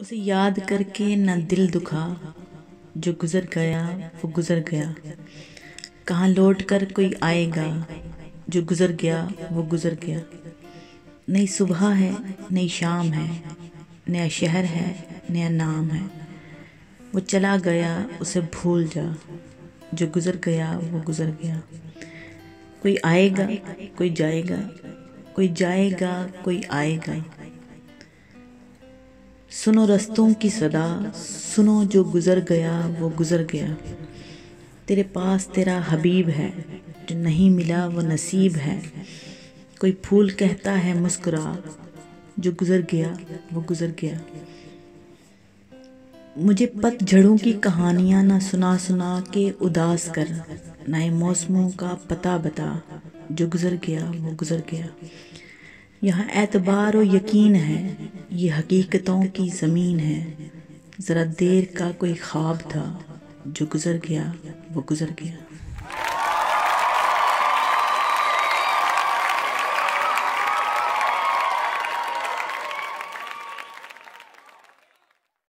उसे याद करके न दिल दुखा, जो गुजर गया वो गुजर गया। कहाँ लौट कर कोई आएगा, जो गुजर गया वो गुजर गया। नई सुबह है, नई शाम है, नया शहर है, नया नाम है। वो चला गया उसे भूल जा, जो गुजर गया वो गुजर गया। कोई आएगा, कोई जाएगा, कोई जाएगा, कोई आएगा। सुनो रस्तों की सदा, सुनो जो गुजर गया वो गुजर गया। तेरे पास तेरा हबीब है, जो नहीं मिला वो नसीब है। कोई फूल कहता है मुस्कुरा, जो गुजर गया वो गुजर गया। मुझे पतझड़ों की कहानियाँ ना सुना सुना के उदास कर, नए मौसमों का पता बता, जो गुजर गया वो गुजर गया। यहाँ एतबार और यकीन है, ये हकीकतों की ज़मीन है। ज़रा देर का कोई ख्वाब था, जो गुजर गया वो गुजर गया।